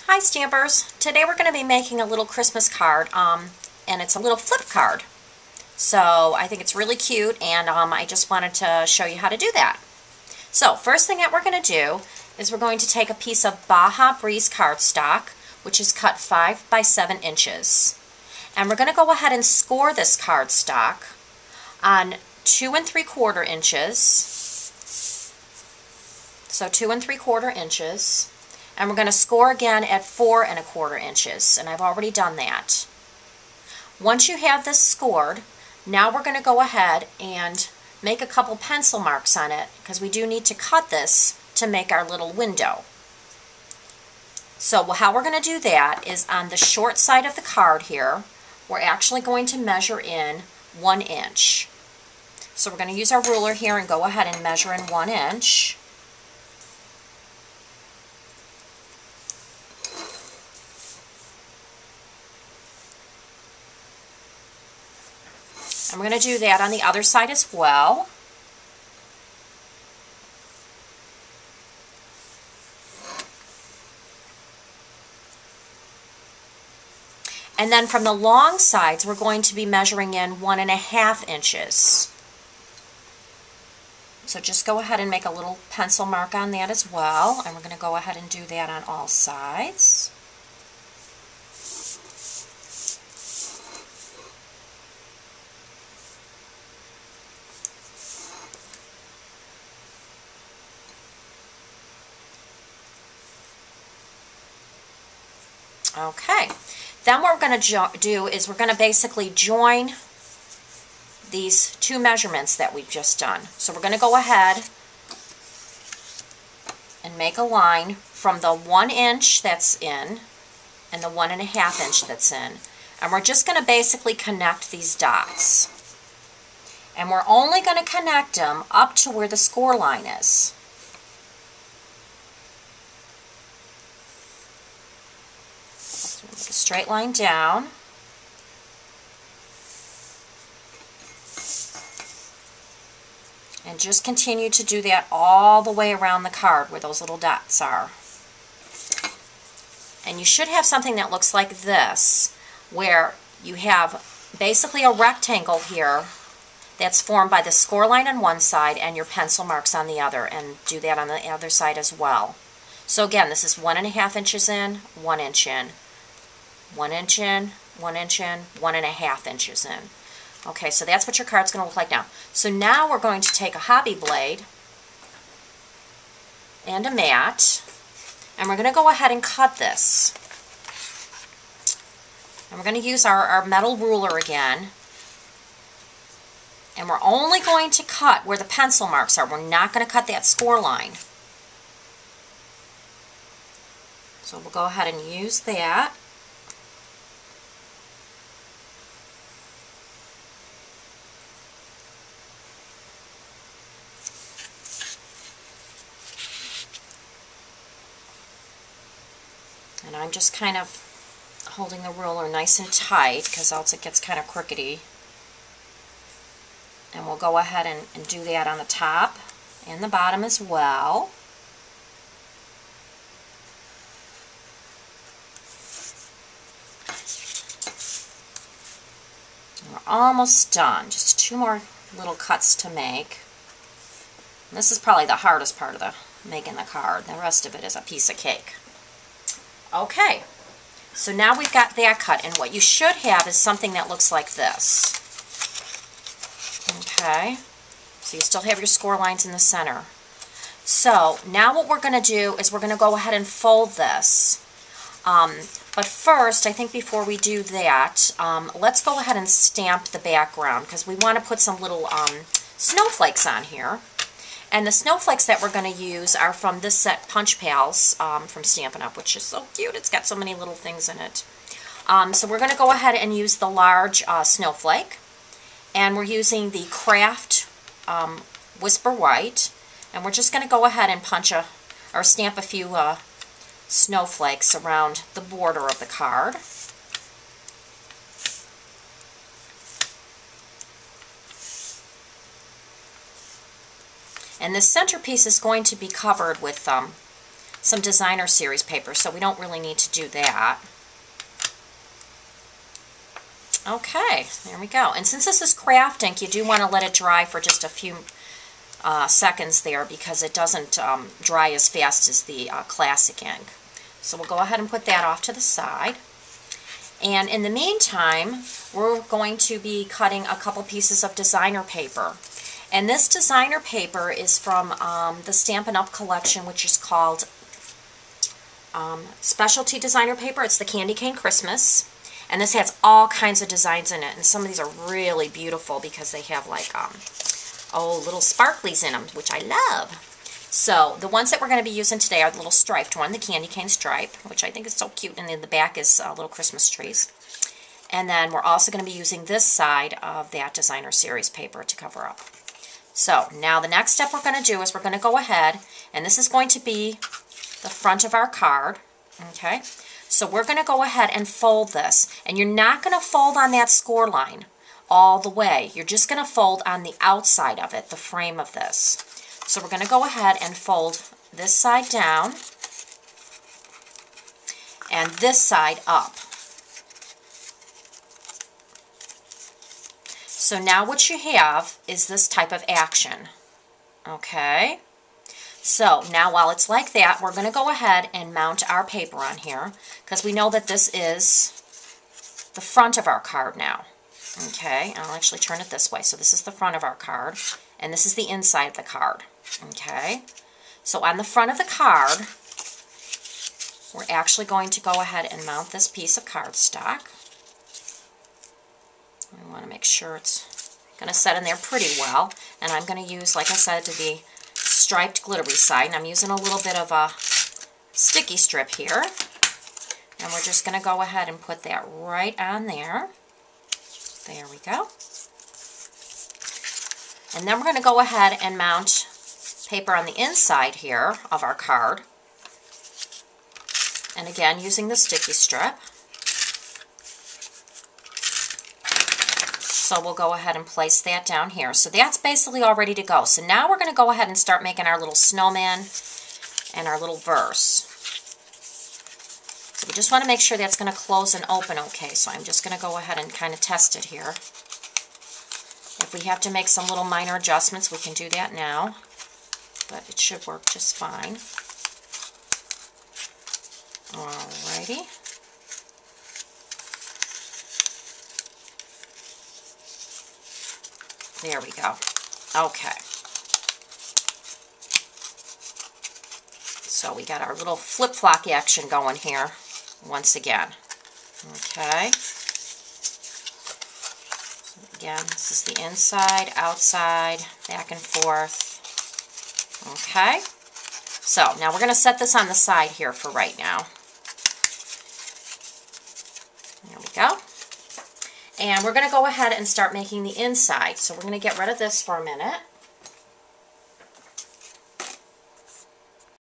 Hi Stampers! Today we're going to be making a little Christmas card, and it's a little flip card. So I think it's really cute, and I just wanted to show you how to do that. So first thing that we're going to do is we're going to take a piece of Baja Breeze cardstock, which is cut 5 by 7 inches. And we're going to go ahead and score this cardstock on 2 3/4 inches. So 2 3/4 inches. And we're going to score again at 4 1/4 inches, and I've already done that. Once you have this scored, now we're going to go ahead and make a couple pencil marks on it, because we do need to cut this to make our little window. So how we're going to do that is on the short side of the card here, we're actually going to measure in 1 inch. So we're going to use our ruler here and go ahead and measure in 1 inch. And we're going to do that on the other side as well. And then from the long sides, we're going to be measuring in 1 1/2 inches. So just go ahead and make a little pencil mark on that as well. And we're going to go ahead and do that on all sides. Okay, then what we're going to do is we're going to basically join these two measurements that we've just done. So we're going to go ahead and make a line from the 1 inch that's in and the 1 1/2 inch that's in. And we're just going to basically connect these dots. And we're only going to connect them up to where the score line is. Make a straight line down. And just continue to do that all the way around the card where those little dots are. And you should have something that looks like this, where you have basically a rectangle here that's formed by the score line on one side and your pencil marks on the other, and do that on the other side as well. So again, this is 1 1/2 inches in, 1 inch in, 1 inch in, 1 inch in, 1 1/2 inches in. Okay, so that's what your card's going to look like now. So now we're going to take a hobby blade and a mat, and we're going to go ahead and cut this. And we're going to use our metal ruler again. And we're only going to cut where the pencil marks are. We're not going to cut that score line. So we'll go ahead and use that. And I'm just kind of holding the ruler nice and tight, because else it gets kind of crookedy. And we'll go ahead and do that on the top and the bottom as well. And we're almost done. Just 2 more little cuts to make. And this is probably the hardest part of making the card. The rest of it is a piece of cake. Okay, so now we've got that cut, and what you should have is something that looks like this. Okay, so you still have your score lines in the center. So now what we're going to do is we're going to go ahead and fold this. But first, I think before we do that, let's go ahead and stamp the background, because we want to put some little snowflakes on here. And the snowflakes that we're going to use are from this set, Punch Pals, from Stampin' Up!, which is so cute. It's got so many little things in it. So we're going to go ahead and use the large snowflake. And we're using the Craft Whisper White. And we're just going to go ahead and stamp a few snowflakes around the border of the card. And this centerpiece is going to be covered with some designer series paper, so we don't really need to do that. Okay, there we go. And since this is craft ink, you do want to let it dry for just a few seconds there because it doesn't dry as fast as the classic ink. So we'll go ahead and put that off to the side. And in the meantime, we're going to be cutting a couple pieces of designer paper. And this designer paper is from the Stampin' Up! Collection, which is called Specialty Designer Paper. It's the Candy Cane Christmas. And this has all kinds of designs in it. And some of these are really beautiful because they have like, little sparklies in them, which I love. So the ones that we're going to be using today are the little striped one, the candy cane stripe, which I think is so cute. And in the back is little Christmas trees. And then we're also going to be using this side of that designer series paper to cover up. So now the next step we're going to do is we're going to go ahead, and this is going to be the front of our card. Okay. So we're going to go ahead and fold this. And you're not going to fold on that score line all the way. You're just going to fold on the outside of it, the frame of this. So we're going to go ahead and fold this side down and this side up. So now what you have is this type of action. Okay? So now while it's like that, we're going to go ahead and mount our paper on here because we know that this is the front of our card now. Okay, I'll actually turn it this way. So this is the front of our card and this is the inside of the card. Okay, so on the front of the card, we're actually going to go ahead and mount this piece of cardstock. I want to make sure it's going to set in there pretty well. And I'm going to use, like I said, the striped glittery side. And I'm using a little bit of a sticky strip here. And we're just going to go ahead and put that right on there. There we go. And then we're going to go ahead and mount paper on the inside here of our card. And again, using the sticky strip. So we'll go ahead and place that down here. So that's basically all ready to go. So now we're going to go ahead and start making our little snowman and our little verse. So we just want to make sure that's going to close and open okay. So I'm just going to go ahead and kind of test it here. If we have to make some little minor adjustments, we can do that now. But it should work just fine. Alrighty. There we go. Okay. So we got our little flip-flop action going here once again. Okay. So again, this is the inside, outside, back and forth. Okay. So now we're going to set this on the side here for right now. There we go. And we're going to go ahead and start making the inside. So we're going to get rid of this for a minute.